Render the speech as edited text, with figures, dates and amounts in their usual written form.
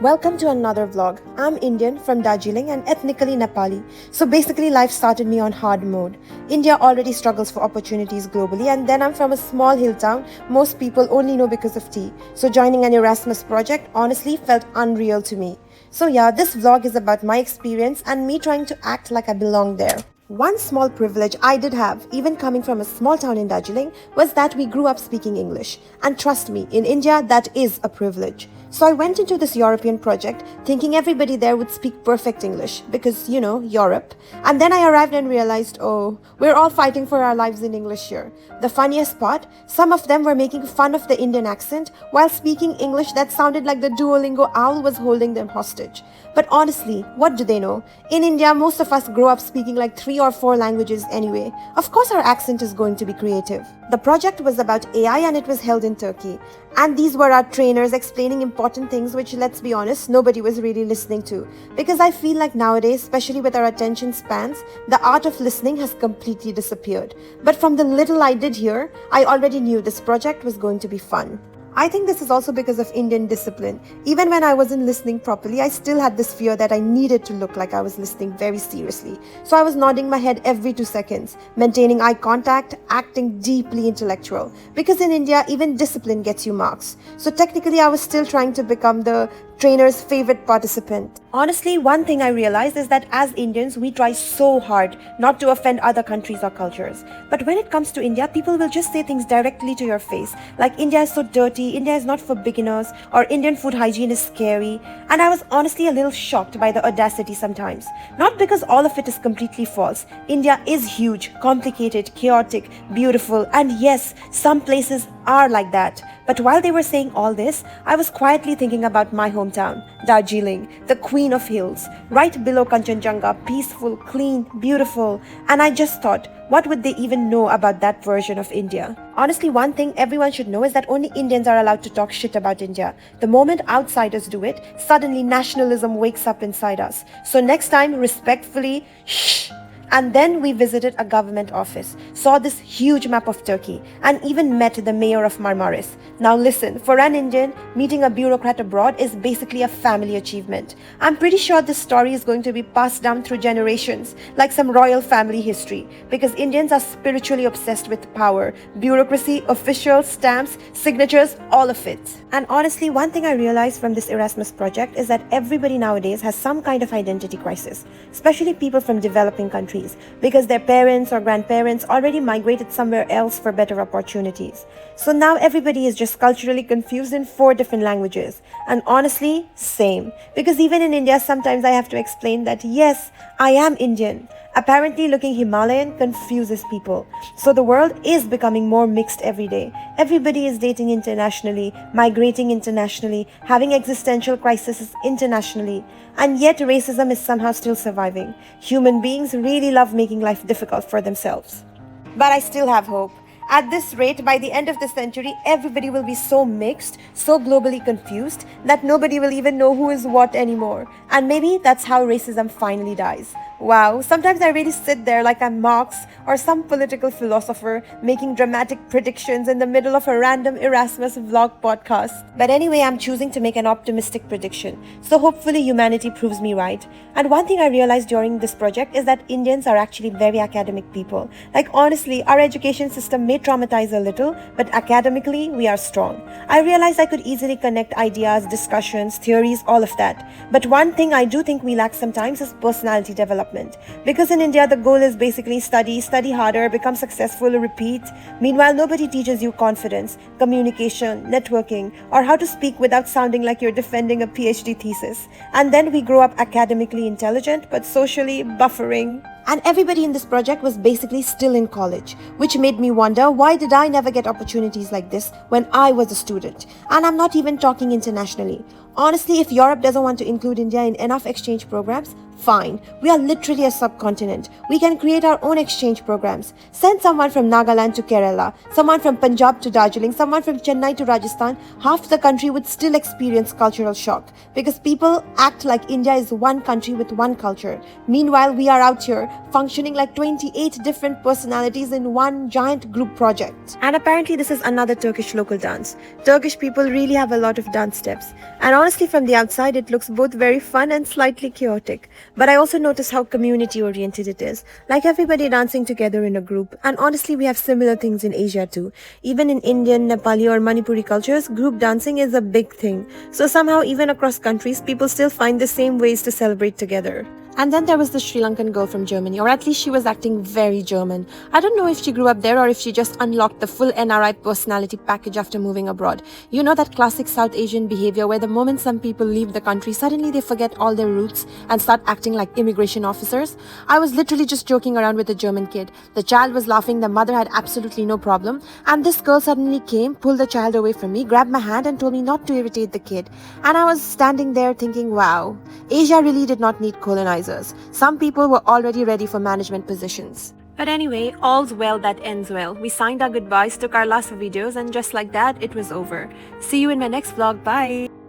Welcome to another vlog. I'm Indian from Darjeeling and ethnically Nepali. So basically life started me on hard mode. India already struggles for opportunities globally, and then I'm from a small hill town most people only know because of tea. So joining an Erasmus project honestly felt unreal to me. So yeah, this vlog is about my experience and me trying to act like I belong there. One small privilege I did have, even coming from a small town in Darjeeling, was that we grew up speaking English. And trust me, in India, that is a privilege. So I went into this European project thinking everybody there would speak perfect English because, Europe. And then I arrived and realized, oh, we're all fighting for our lives in English here. The funniest part, some of them were making fun of the Indian accent while speaking English that sounded like the Duolingo owl was holding them hostage. But honestly, what do they know? In India, most of us grow up speaking like 3 or 4 languages anyway. Of course our accent is going to be creative. The project was about AI and it was held in Turkey. And these were our trainers explaining important things which, let's be honest, nobody was really listening to. Because I feel like nowadays, especially with our attention spans, the art of listening has completely disappeared. But from the little I did here, I already knew this project was going to be fun. I think this is also because of Indian discipline. Even when I wasn't listening properly, I still had this fear that I needed to look like I was listening very seriously. So I was nodding my head every 2 seconds, maintaining eye contact, acting deeply intellectual. Because in India, even discipline gets you marks. So technically, I was still trying to become the trainer's favorite participant. Honestly, one thing I realized is that as Indians, we try so hard not to offend other countries or cultures. But when it comes to India, people will just say things directly to your face. Like, India is so dirty, India is not for beginners, or Indian food hygiene is scary. And I was honestly a little shocked by the audacity sometimes. Not because all of it is completely false. India is huge, complicated, chaotic, beautiful, and yes, some places are like that. But while they were saying all this, I was quietly thinking about my hometown, Darjeeling, the queen of hills, right below Kanchenjunga, peaceful, clean, beautiful. And I just thought, what would they even know about that version of India? Honestly, one thing everyone should know is that only Indians are allowed to talk shit about India. The moment outsiders do it, suddenly nationalism wakes up inside us. So next time, respectfully, shh. And then we visited a government office, saw this huge map of Turkey, and even met the mayor of Marmaris. Now listen, for an Indian, meeting a bureaucrat abroad is basically a family achievement. I'm pretty sure this story is going to be passed down through generations, like some royal family history, because Indians are spiritually obsessed with power, bureaucracy, officials, stamps, signatures, all of it. And honestly, one thing I realized from this Erasmus project is that everybody nowadays has some kind of identity crisis, especially people from developing countries, because their parents or grandparents already migrated somewhere else for better opportunities. So now everybody is just culturally confused in 4 different languages. And honestly, same. Because even in India, sometimes I have to explain that yes, I am Indian. Apparently, looking Himalayan confuses people. So the world is becoming more mixed every day. Everybody is dating internationally, migrating internationally, having existential crises internationally. And yet racism is somehow still surviving. Human beings really love making life difficult for themselves. But I still have hope. At this rate, by the end of the century, everybody will be so mixed, so globally confused, that nobody will even know who is what anymore. And maybe that's how racism finally dies. Wow, sometimes I really sit there like I'm Marx or some political philosopher making dramatic predictions in the middle of a random Erasmus vlog podcast. But anyway, I'm choosing to make an optimistic prediction. So hopefully humanity proves me right. And one thing I realized during this project is that Indians are actually very academic people. Like honestly, our education system may traumatize a little, but academically, we are strong. I realized I could easily connect ideas, discussions, theories, all of that. But one thing I do think we lack sometimes is personality development. Because in India, the goal is basically study harder, become successful, repeat. Meanwhile, nobody teaches you confidence, communication, networking, or how to speak without sounding like you're defending a PhD thesis. And then we grow up academically intelligent, but socially buffering. And everybody in this project was basically still in college, which made me wonder, why did I never get opportunities like this when I was a student? And I'm not even talking internationally. Honestly, if Europe doesn't want to include India in enough exchange programs, fine. We are literally a subcontinent. We can create our own exchange programs. Send someone from Nagaland to Kerala, someone from Punjab to Darjeeling, someone from Chennai to Rajasthan. Half the country would still experience cultural shock because people act like India is one country with one culture. Meanwhile, we are out here functioning like 28 different personalities in one giant group project. And apparently this is another Turkish local dance. Turkish people really have a lot of dance steps. And honestly, from the outside, it looks both very fun and slightly chaotic. But I also notice how community oriented it is, like everybody dancing together in a group. And honestly, we have similar things in Asia too. Even in Indian, Nepali, or Manipuri cultures, group dancing is a big thing. So somehow, even across countries, people still find the same ways to celebrate together. And then there was the Sri Lankan girl from Germany, or at least she was acting very German. I don't know if she grew up there or if she just unlocked the full NRI personality package after moving abroad. You know that classic South Asian behavior where the moment some people leave the country, suddenly they forget all their roots and start acting like immigration officers? I was literally just joking around with a German kid. The child was laughing, the mother had absolutely no problem, and this girl suddenly came, pulled the child away from me, grabbed my hand and told me not to irritate the kid. And I was standing there thinking, wow, Asia really did not need colonizers. Some people were already ready for management positions. But anyway, all's well that ends well. We signed our goodbyes, took our last videos, and just like that, it was over. See you in my next vlog. Bye!